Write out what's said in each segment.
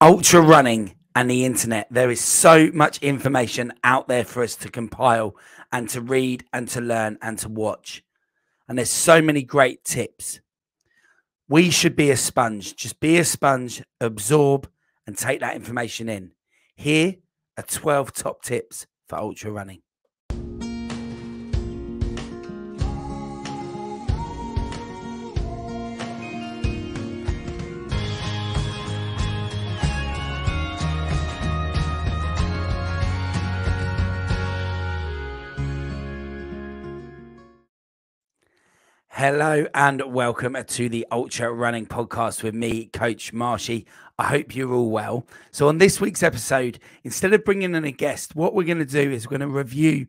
Ultra running and the internet. There is so much information out there for us to compile and to read and to learn and to watch. And there's so many great tips. We should be a sponge. Just be a sponge, absorb and take that information in. Here are 12 top tips for ultra running. Hello and welcome to the Ultra Running Podcast with me, Coach Marshy. I hope you're all well. So on this week's episode, instead of bringing in a guest, what we're going to do is we're going to review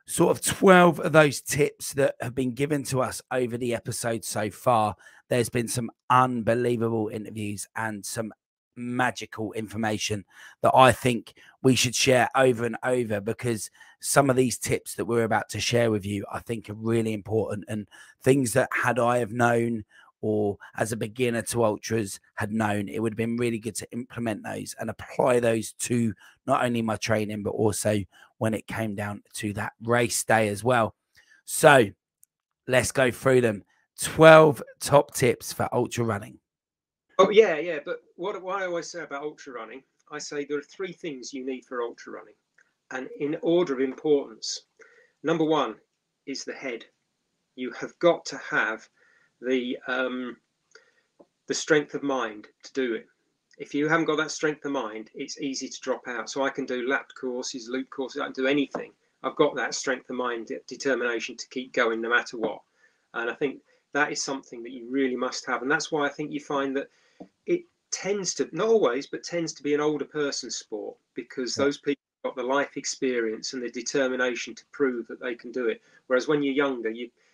sort of 12 of those tips that have been given to us over the episode so far. There's been some unbelievable interviews and some magical information that I think we should share over and over, because some of these tips that we're about to share with you, I think, are really important, and things that had I have known, or as a beginner to ultras had known, it would have been really good to implement those and apply those to not only my training, but also when it came down to that race day as well. So let's go through them. 12 top tips for ultra running. Oh, yeah. But what I always say about ultra running, I say there are three things you need for ultra running. And in order of importance, number one is the head. You have got to have the strength of mind to do it. If you haven't got that strength of mind, it's easy to drop out. So I can do lap courses, loop courses, I can do anything. I've got that strength of mind, determination to keep going no matter what. And I think that is something that you really must have. And that's why I think you find that it tends to, not always, but tends to be an older person's sport, because those people have got the life experience and the determination to prove that they can do it. Whereas when you're younger,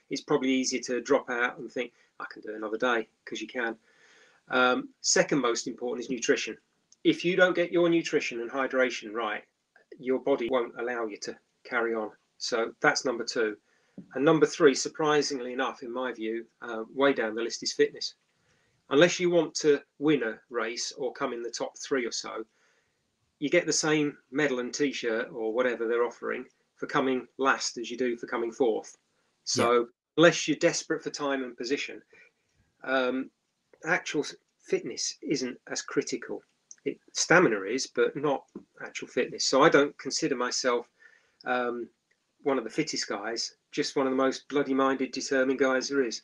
it's probably easier to drop out and think, I can do it another day, because you can. Second most important is nutrition. If you don't get your nutrition and hydration right, your body won't allow you to carry on. So that's number two. And number three, surprisingly enough, in my view, way down the list is fitness. Unless you want to win a race or come in the top three or so, you get the same medal and t-shirt or whatever they're offering for coming last as you do for coming fourth. So unless you're desperate for time and position, actual fitness isn't as critical. Stamina is, but not actual fitness. So I don't consider myself one of the fittest guys, just one of the most bloody minded, determined guys there is.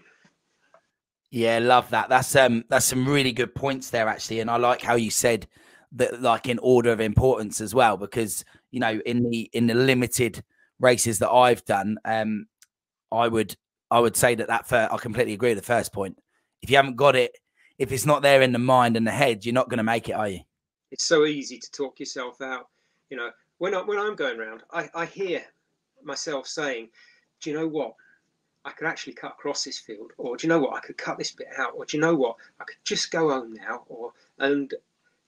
Yeah, love that. That's some really good points there, actually. And I like how you said that, like, in order of importance as well, because, you know, in the limited races that I've done, I would say that I completely agree with the first point. If you haven't got it, if it's not there in the mind and the head, you're not going to make it, are you? It's so easy to talk yourself out. You know, when I'm going around, I hear myself saying, do you know what? I could actually cut across this field, or do you know what? I could cut this bit out, or do you know what? I could just go home now. And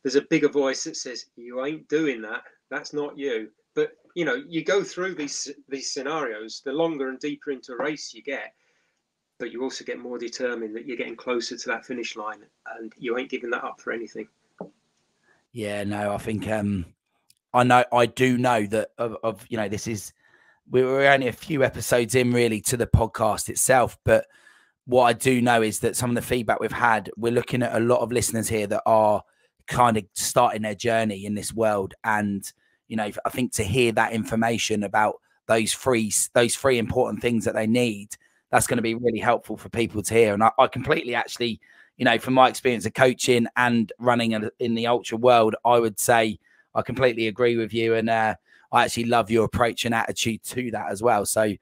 there's a bigger voice that says, you ain't doing that. That's not you. But, you know, you go through these scenarios, the longer and deeper into a race you get, but you also get more determined that you're getting closer to that finish line, and you ain't giving that up for anything. Yeah, no, I think I do know that of you know, we're only a few episodes in really to the podcast itself, but what I do know is that some of the feedback we've had, we're looking at a lot of listeners here that are kind of starting their journey in this world. And, you know, I think to hear that information about those three important things that they need, that's going to be really helpful for people to hear. And I completely actually, you know, from my experience of coaching and running in the ultra world, I would say I completely agree with you. And I actually love your approach and attitude to that as well. So,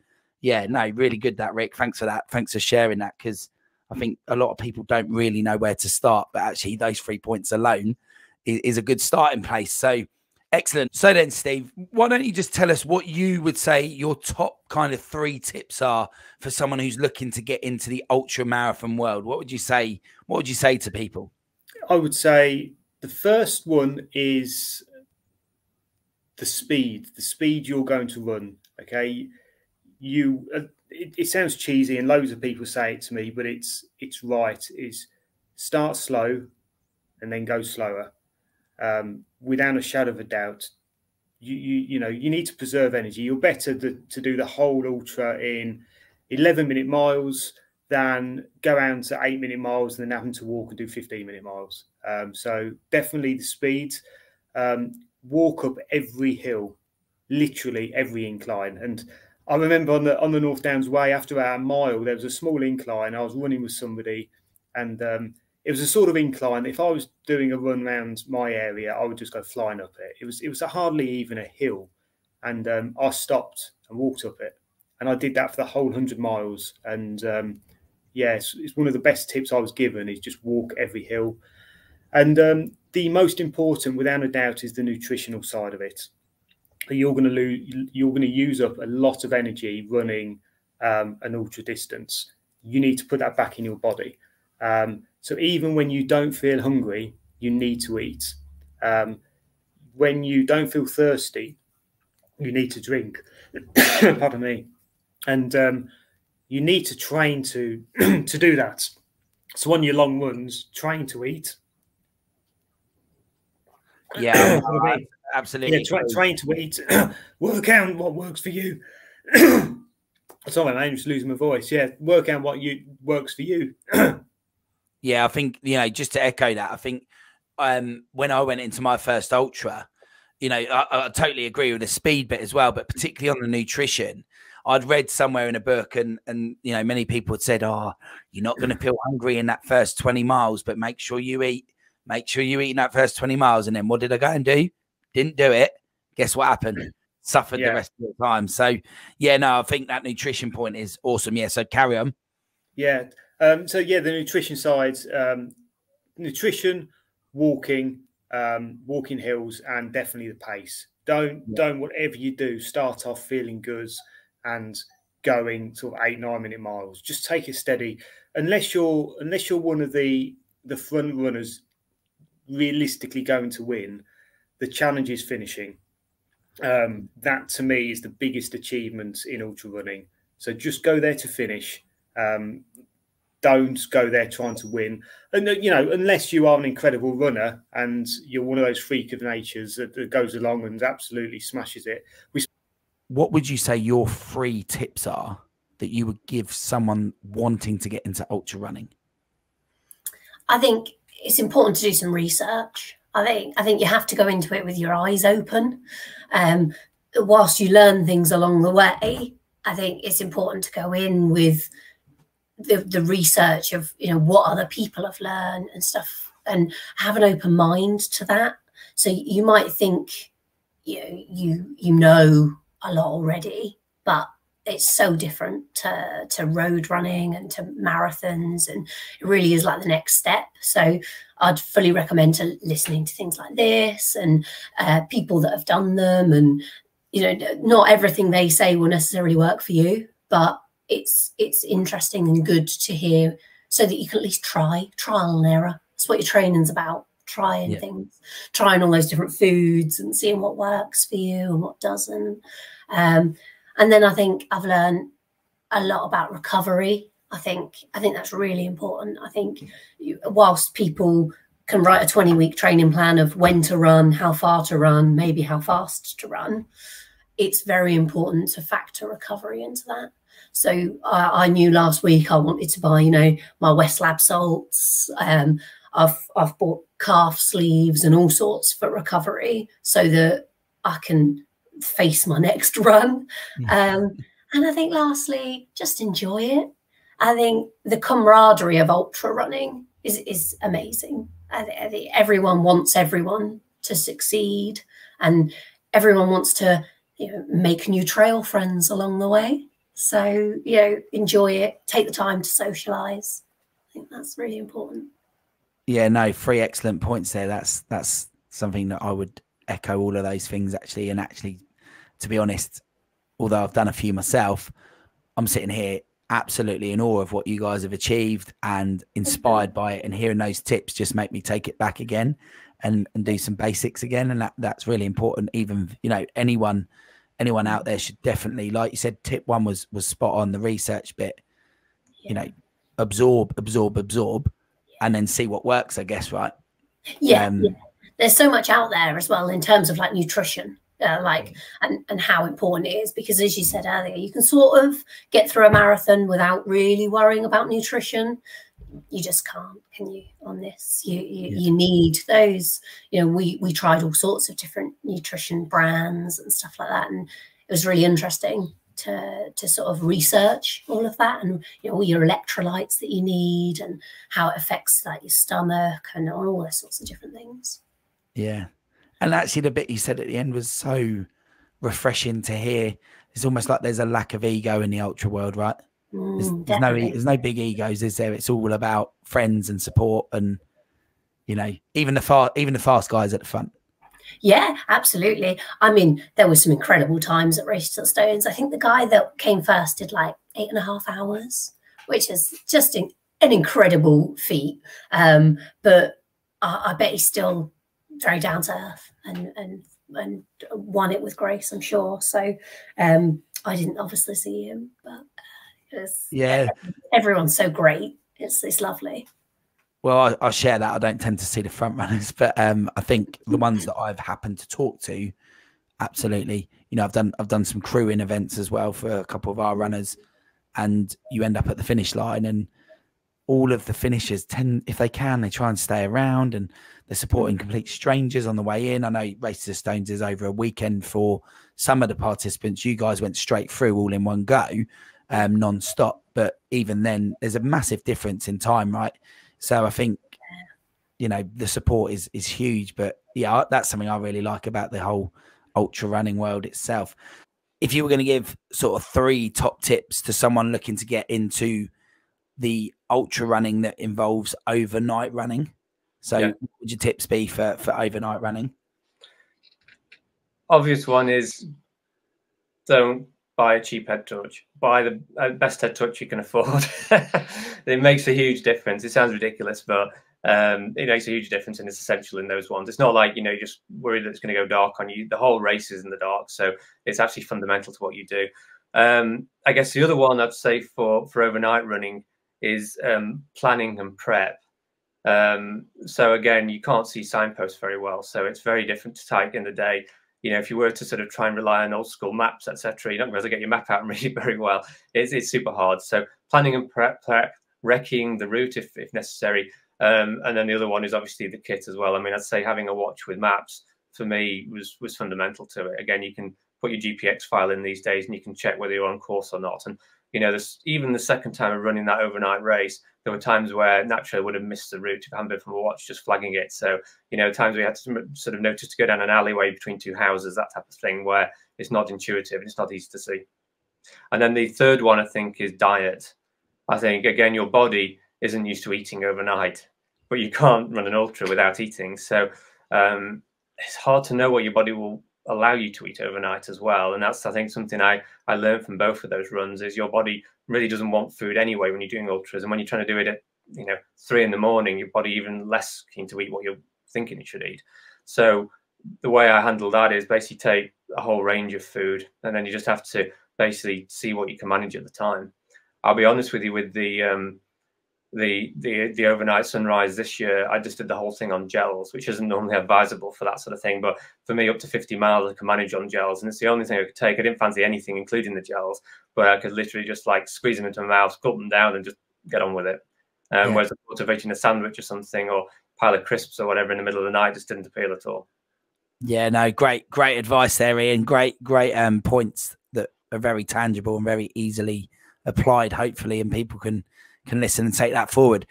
yeah, no, really good that, Ryk. Thanks for that. Thanks for sharing that, because I think a lot of people don't really know where to start, but actually those 3 points alone is a good starting place. So, excellent. So then, Steve, why don't you just tell us what you would say your top kind of 3 tips are for someone who's looking to get into the ultra marathon world? What would you say? What would you say to people? I would say the first one is the speed you're going to run. Okay. It sounds cheesy and loads of people say it to me, but it's right. Is start slow and then go slower. without a shadow of a doubt, you know, you need to preserve energy. You're better to do the whole ultra in 11-minute miles than go out to 8-minute miles and then having to walk and do 15-minute miles. So definitely the speed. Walk up every hill, literally every incline. And I remember on the North Downs Way, after our mile, there was a small incline. I was running with somebody, and it was a sort of incline. If I was doing a run around my area, I would just go flying up it. It was hardly even a hill, and I stopped and walked up it, and I did that for the whole 100 miles. And yeah, it's one of the best tips I was given, is just walk every hill. And the most important, without a doubt, is the nutritional side of it. You're going to use up a lot of energy running an ultra distance. You need to put that back in your body. So even when you don't feel hungry, you need to eat. When you don't feel thirsty, you need to drink. Pardon me. And you need to train to do that. So on your long runs, train to eat. Yeah, absolutely. Yeah, train to eat. Work out what works for you. Sorry, I'm just losing my voice. Yeah, work out what works for you. Yeah, I think, you know, just to echo that, I think when I went into my first ultra, you know, I totally agree with the speed bit as well, but particularly on the nutrition. I'd read somewhere in a book, and you know, many people had said, "Oh, you're not going to feel hungry in that first 20 miles, but make sure you eat. Make sure you eat in that first 20 miles." And then what did I go and do? Didn't do it. Guess what happened? Suffered the rest of the time. So yeah, no, I think that nutrition point is awesome. Yeah, so carry on. Yeah. So yeah, the nutrition side, nutrition, walking, walking hills, and definitely the pace. Don't whatever you do, start off feeling good and going sort of 8-9 minute miles. Just take it steady. Unless you're one of the front runners realistically going to win, the challenge is finishing. That to me is the biggest achievement in ultra running. So just go there to finish. Don't go there trying to win. And you know, unless you are an incredible runner and you're one of those freak of natures that goes along and absolutely smashes it. What would you say your 3 tips are that you would give someone wanting to get into ultra running? I think it's important to do some research. I think you have to go into it with your eyes open. Whilst you learn things along the way, I think it's important to go in with the research of, you know, what other people have learned and stuff, and have an open mind to that. So you might think, you know a lot already, but it's so different to road running and to marathons, and it really is like the next step. So I'd fully recommend listening to things like this and people that have done them. And you know, not everything they say will necessarily work for you, but it's interesting and good to hear, so that you can at least trial and error. That's what your training's about. Trying things, trying all those different foods and seeing what works for you and what doesn't. And then I think I've learned a lot about recovery. I think that's really important. I think whilst people can write a 20-week training plan of when to run, how far to run, maybe how fast to run, it's very important to factor recovery into that. So I knew last week I wanted to buy, you know, my West Lab salts. I've bought calf sleeves and all sorts for recovery, so that I can face my next run. And I think lastly, just enjoy it. I think the camaraderie of ultra running is amazing. I think everyone wants everyone to succeed, and everyone wants to, you know, make new trail friends along the way. So, you know, enjoy it, take the time to socialize. I think that's really important. Yeah, no, 3 excellent points there. That's something that I would echo all of those things actually. And actually, to be honest, although I've done a few myself, I'm sitting here absolutely in awe of what you guys have achieved and inspired by it. And hearing those tips just make me take it back again and do some basics again. And that's really important. Even, you know, anyone out there should definitely, like you said, tip 1 was spot on, the research bit. You know, absorb, and then see what works, I guess, right? Yeah, there's so much out there as well in terms of like nutrition, and how important it is, because as you said earlier, you can sort of get through a marathon without really worrying about nutrition. You just can't, can you, on this? You need those, you know, we tried all sorts of different nutrition brands and stuff like that, and it was really interesting to sort of research all of that, and you know, all your electrolytes that you need and how it affects like your stomach and all those sorts of different things. Yeah. And actually the bit you said at the end was so refreshing to hear. It's almost like there's a lack of ego in the ultra world, right? There's no big egos, is there? It's all about friends and support, and you know, even the fast guys at the front. Yeah, absolutely. I mean, there were some incredible times at Race to the Stones. I think the guy that came first did like 8.5 hours, which is just an incredible feat. But I bet he's still very down to earth and won it with grace, I'm sure. So I didn't obviously see him, but everyone's so great. It's lovely. Well, I share that. I don't tend to see the front runners, but I think the ones that I've happened to talk to, absolutely. You know, I've done some crewing events as well for a couple of our runners, and you end up at the finish line, and all of the finishers tend, if they can, they try and stay around, and they're supporting complete strangers on the way in. I know Race to the Stones is over a weekend for some of the participants. You guys went straight through all in one go, non-stop, but even then, there's a massive difference in time, right? So I think, you know, the support is huge. But yeah, that's something I really like about the whole ultra running world itself. If you were going to give sort of 3 top tips to someone looking to get into the ultra running that involves overnight running, so what would your tips be for overnight running? Obvious one is don't buy a cheap head torch. Buy the best head torch you can afford. It makes a huge difference. It sounds ridiculous, but it makes a huge difference, and it's essential in those ones. It's not like, you know, you're just worried that it's going to go dark on you. The whole race is in the dark, so it's actually fundamental to what you do. I guess the other one I'd say for overnight running is planning and prep. So again, you can't see signposts very well, so it's very different to type in the day. You know, if you were to sort of try and rely on old school maps, etc., you're not going to get your map out and read it very well. It's super hard. So planning and prep, wrecking the route if necessary. And then the other one is obviously the kit as well. I mean, I'd say having a watch with maps for me was fundamental to it. Again, you can put your GPX file in these days and you can check whether you're on course or not. And, you know, even the second time of running that overnight race, there were times where naturally I would have missed the route if I hadn't been from a watch just flagging it. So, you know, times we had to sort of notice to go down an alleyway between 2 houses, that type of thing, where it's not intuitive and it's not easy to see. And then the third one, I think, is diet. I think, again, your body isn't used to eating overnight, but you can't run an ultra without eating. So it's hard to know what your body will allow you to eat overnight as well. And that's, I think, something I learned from both of those runs, is your body really doesn't want food anyway when you're doing ultras. And when you're trying to do it at, you know, 3 in the morning, your body even less keen to eat what you're thinking you should eat. So the way I handle that is basically take a whole range of food, and then you just have to basically see what you can manage at the time. I'll be honest with you, with the overnight sunrise this year, I just did the whole thing on gels, which isn't normally advisable for that sort of thing. But for me, up to 50 miles, I can manage on gels. And it's the only thing I could take. I didn't fancy anything, including the gels, but I could literally just like squeeze them into my mouth, gulp them down and just get on with it. Whereas I thought of eating a sandwich or something, or a pile of crisps or whatever in the middle of the night just didn't appeal at all. Yeah, no, great advice there, Ian. Great points that are very tangible and very easily applied, hopefully, and people can listen and take that forward.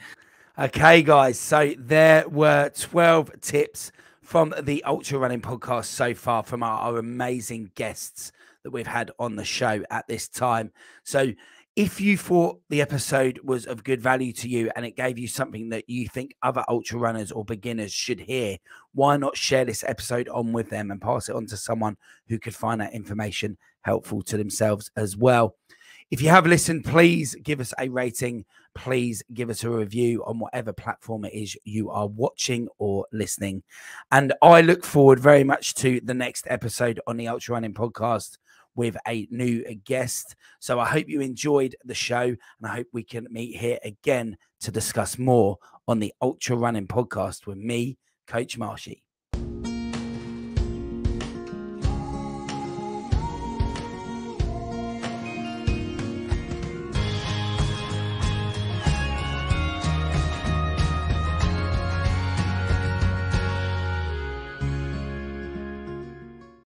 Okay, guys, so there were 12 tips from the Ultra Running Podcast so far from our amazing guests that we've had on the show at this time. So if you thought the episode was of good value to you and it gave you something that you think other ultra runners or beginners should hear, why not share this episode on with them and pass it on to someone who could find that information helpful to themselves as well. If you have listened, please give us a rating. Please give us a review on whatever platform it is you are watching or listening. And I look forward very much to the next episode on the Ultra Running Podcast with a new guest. So I hope you enjoyed the show, and I hope we can meet here again to discuss more on the Ultra Running Podcast with me, Coach Marshy.